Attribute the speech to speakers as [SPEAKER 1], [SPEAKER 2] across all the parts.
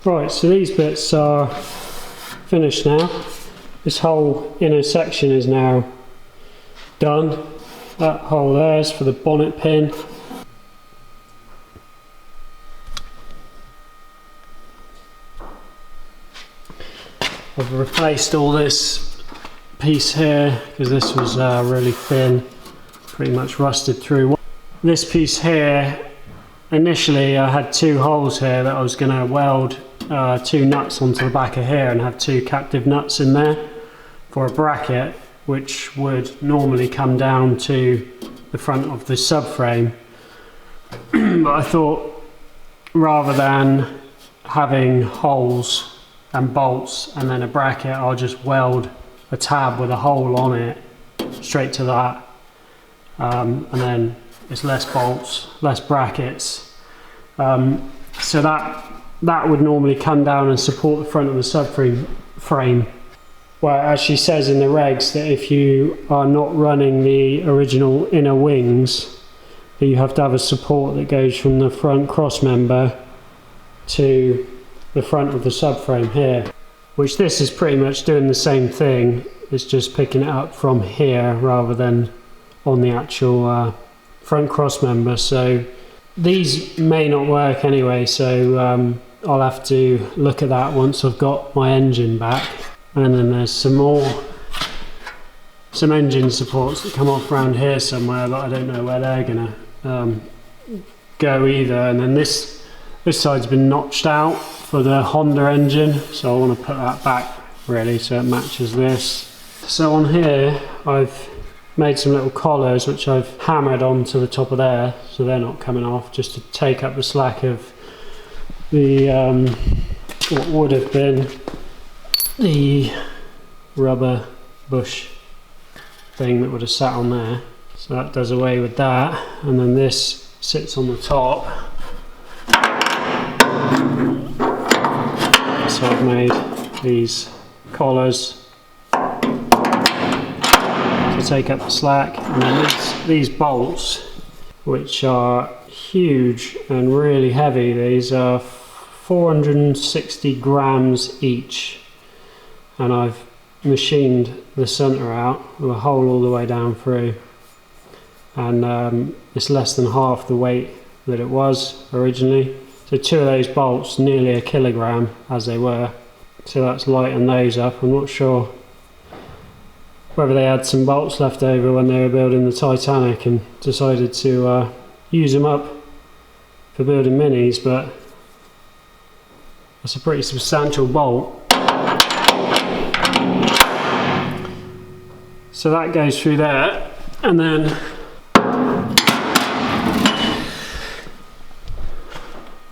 [SPEAKER 1] Right, so these bits are finished now. This whole inner section is now done. That hole there is for the bonnet pin. I've replaced all this piece here because this was really thin, pretty much rusted through. This piece here, initially I had two holes here that I was going to weld two nuts onto the back of here and have two captive nuts in there for a bracket, which would normally come down to the front of the subframe. But I thought, rather than having holes and bolts and then a bracket, I'll just weld a tab with a hole on it straight to that, and then it's less bolts, less brackets. So that would normally come down and support the front of the subframe. Well, it actually says in the regs that if you are not running the original inner wings, that you have to have a support that goes from the front cross member to the front of the subframe here, which this is pretty much doing the same thing. It's just picking it up from here rather than on the actual front cross member. So these may not work anyway, so I'll have to look at that once I've got my engine back. And then there's some engine supports that come off around here somewhere, but I don't know where they're gonna go either. And then this side's been notched out for the Honda engine, so I want to put that back really so it matches this. So on here I've made some little collars which I've hammered onto the top of there, so they're not coming off, just to take up the slack of the what would have been the rubber bush thing that would have sat on there. So that does away with that, and then this sits on the top. So I've made these collars to take up the slack, and then these bolts, which are huge and really heavy. These are 460 grams each, and I've machined the center out with a hole all the way down through, and it's less than half the weight that it was originally. So two of those bolts, nearly 1 kilogram as they were, so that's lightened those up. I'm not sure whether they had some bolts left over when they were building the Titanic and decided to use them up for building minis, but that's a pretty substantial bolt. So that goes through there, and then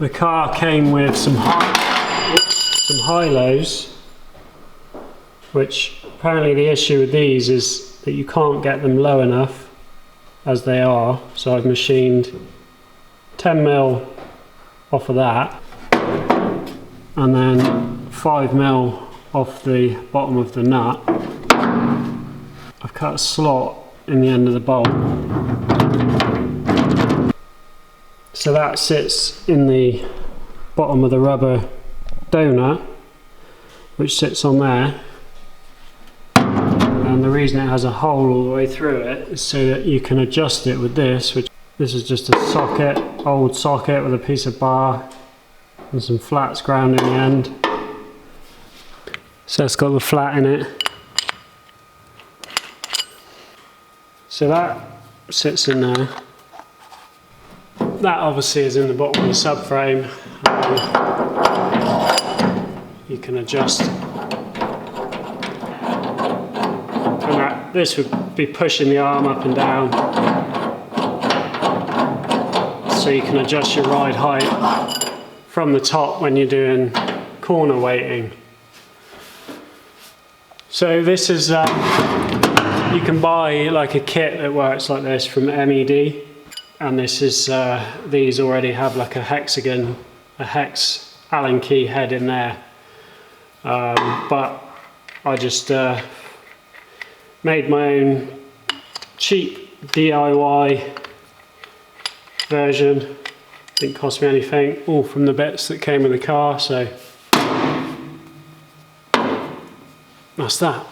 [SPEAKER 1] The car came with some Hilos, which apparently the issue with these is that you can't get them low enough as they are, so I've machined 10mm off of that and then 5mm off the bottom of the nut. I've cut a slot in the end of the bolt, so that sits in the bottom of the rubber donut, which sits on there. And the reason it has a hole all the way through it is so that you can adjust it with this, which this is just a socket, old socket with a piece of bar and some flats ground in the end. So it's got the flat in it. So that sits in there. That obviously is in the bottom of the subframe. You can adjust. And this would be pushing the arm up and down. So you can adjust your ride height from the top when you're doing corner weighting. So this is, you can buy like a kit that works like this from MED. And this is, these already have like a hexagon, a hex Allen key head in there. But I just made my own cheap DIY version. Didn't cost me anything, all from the bits that came with the car, so that's that.